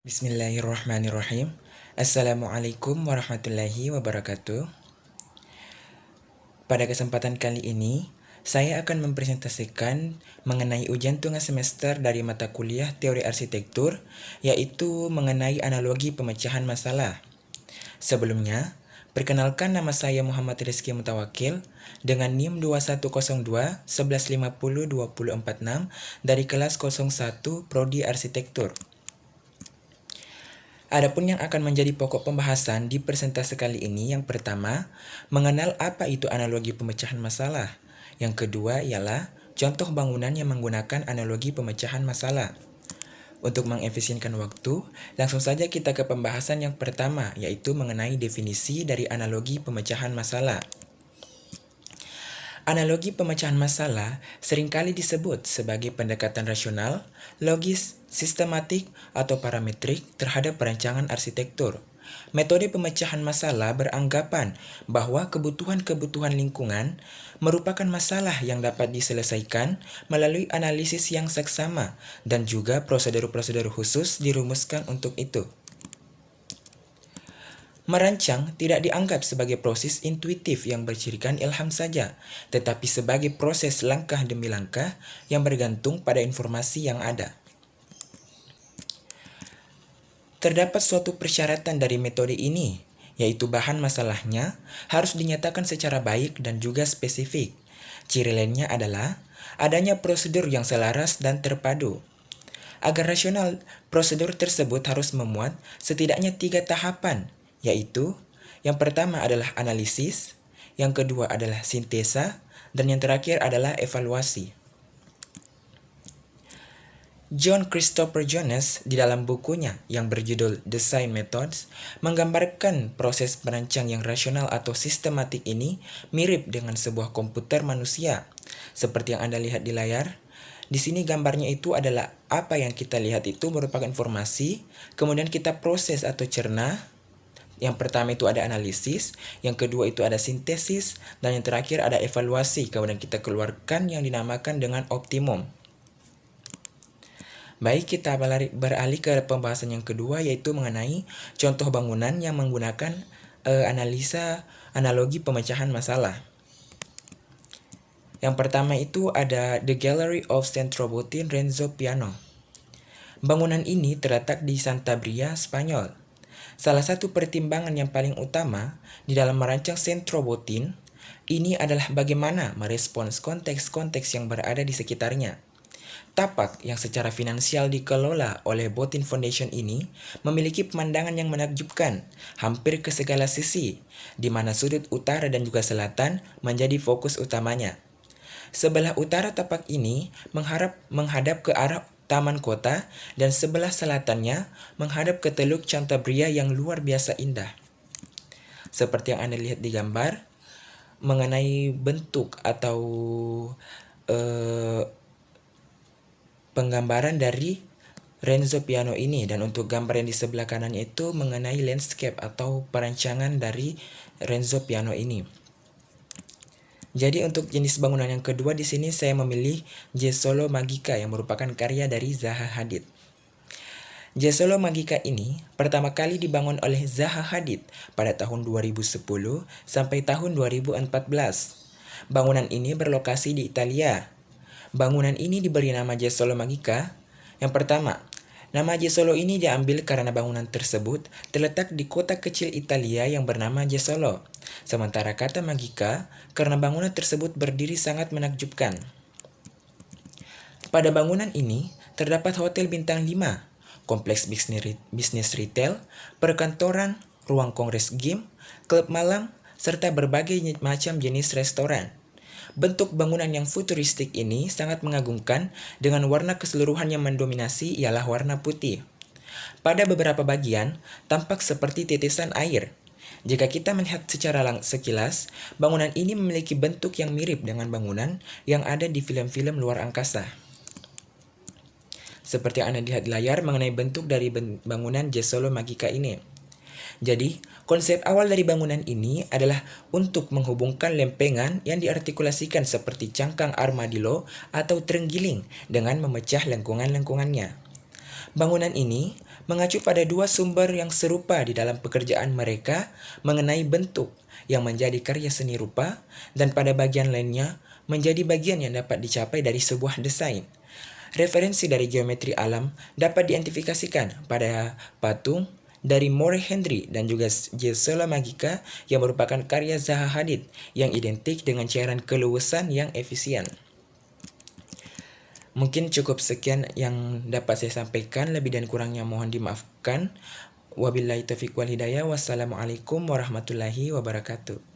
Bismillahirrahmanirrahim. Assalamualaikum warahmatullahi wabarakatuh. Pada kesempatan kali ini, saya akan mempresentasikan mengenai ujian tengah semester dari mata kuliah Teori Arsitektur, yaitu mengenai analogi pemecahan masalah. Sebelumnya, perkenalkan nama saya Muhammad Rizky Mutawakil dengan NIM 2102 1150 2046 dari kelas 01 Prodi Arsitektur. Adapun yang akan menjadi pokok pembahasan di presentasi kali ini, yang pertama, mengenal apa itu analogi pemecahan masalah. Yang kedua ialah contoh bangunan yang menggunakan analogi pemecahan masalah. Untuk mengefisienkan waktu, langsung saja kita ke pembahasan yang pertama, yaitu mengenai definisi dari analogi pemecahan masalah. Analogi pemecahan masalah seringkali disebut sebagai pendekatan rasional, logis, sistematik, atau parametrik terhadap perancangan arsitektur. Metode pemecahan masalah beranggapan bahwa kebutuhan-kebutuhan lingkungan merupakan masalah yang dapat diselesaikan melalui analisis yang seksama dan juga prosedur-prosedur khusus dirumuskan untuk itu. Merancang tidak dianggap sebagai proses intuitif yang bercirikan ilham saja, tetapi sebagai proses langkah demi langkah yang bergantung pada informasi yang ada. Terdapat suatu persyaratan dari metode ini, yaitu bahan masalahnya harus dinyatakan secara baik dan juga spesifik. Ciri lainnya adalah adanya prosedur yang selaras dan terpadu. Agar rasional, prosedur tersebut harus memuat setidaknya 3 tahapan, yaitu yang pertama adalah analisis, yang kedua adalah sintesa, dan yang terakhir adalah evaluasi. John Christopher Jones di dalam bukunya yang berjudul Design Methods menggambarkan proses merancang yang rasional atau sistematik ini mirip dengan sebuah komputer manusia. Seperti yang Anda lihat di layar, di sini gambarnya itu adalah apa yang kita lihat itu merupakan informasi, kemudian kita proses atau cerna. Yang pertama itu ada analisis, yang kedua itu ada sintesis, dan yang terakhir ada evaluasi, kemudian kita keluarkan yang dinamakan dengan optimum. Baik, kita beralih ke pembahasan yang kedua, yaitu mengenai contoh bangunan yang menggunakan analisa analogi pemecahan masalah. Yang pertama itu ada The Gallery of Centrobotin Renzo Piano. Bangunan ini terletak di Santabria, Spanyol. Salah satu pertimbangan yang paling utama di dalam merancang Centrobotin ini adalah bagaimana merespons konteks-konteks yang berada di sekitarnya. Tapak yang secara finansial dikelola oleh Botin Foundation ini memiliki pemandangan yang menakjubkan hampir ke segala sisi, di mana sudut utara dan juga selatan menjadi fokus utamanya. Sebelah utara tapak ini menghadap ke arah taman kota dan sebelah selatannya menghadap ke Teluk Cantabria yang luar biasa indah. Seperti yang Anda lihat di gambar, mengenai bentuk atau penggambaran dari Renzo Piano ini, dan untuk gambar yang di sebelah kanannya itu mengenai landscape atau perancangan dari Renzo Piano ini. Jadi untuk jenis bangunan yang kedua di sini saya memilih Jesolo Magica yang merupakan karya dari Zaha Hadid. Jesolo Magica ini pertama kali dibangun oleh Zaha Hadid pada tahun 2010 sampai tahun 2014. Bangunan ini berlokasi di Italia. Bangunan ini diberi nama Jesolo Magica. Yang pertama, nama Jesolo ini diambil karena bangunan tersebut terletak di kota kecil Italia yang bernama Jesolo. Sementara kata Magica karena bangunan tersebut berdiri sangat menakjubkan. Pada bangunan ini terdapat hotel bintang 5, kompleks bisnis retail, perkantoran, ruang kongres game, klub malam, serta berbagai macam jenis restoran. Bentuk bangunan yang futuristik ini sangat mengagumkan dengan warna keseluruhan yang mendominasi ialah warna putih. Pada beberapa bagian tampak seperti tetesan air. Jika kita melihat secara sekilas, bangunan ini memiliki bentuk yang mirip dengan bangunan yang ada di film-film luar angkasa. Seperti yang Anda lihat di layar mengenai bentuk dari bangunan Jesolo Magica ini. Jadi, konsep awal dari bangunan ini adalah untuk menghubungkan lempengan yang diartikulasikan seperti cangkang armadillo atau terenggiling dengan memecah lengkungan-lengkungannya. Bangunan ini mengacu pada dua sumber yang serupa di dalam pekerjaan mereka mengenai bentuk yang menjadi karya seni rupa, dan pada bagian lainnya menjadi bagian yang dapat dicapai dari sebuah desain. Referensi dari geometri alam dapat diidentifikasikan pada patung dari Moray Henry dan juga Gesola Magica yang merupakan karya Zaha Hadid yang identik dengan cairan keluasan yang efisien. Mungkin cukup sekian yang dapat saya sampaikan, lebih dan kurangnya mohon dimaafkan. Wabillahi taufiq wal hidayah. Wassalamualaikum warahmatullahi wabarakatuh.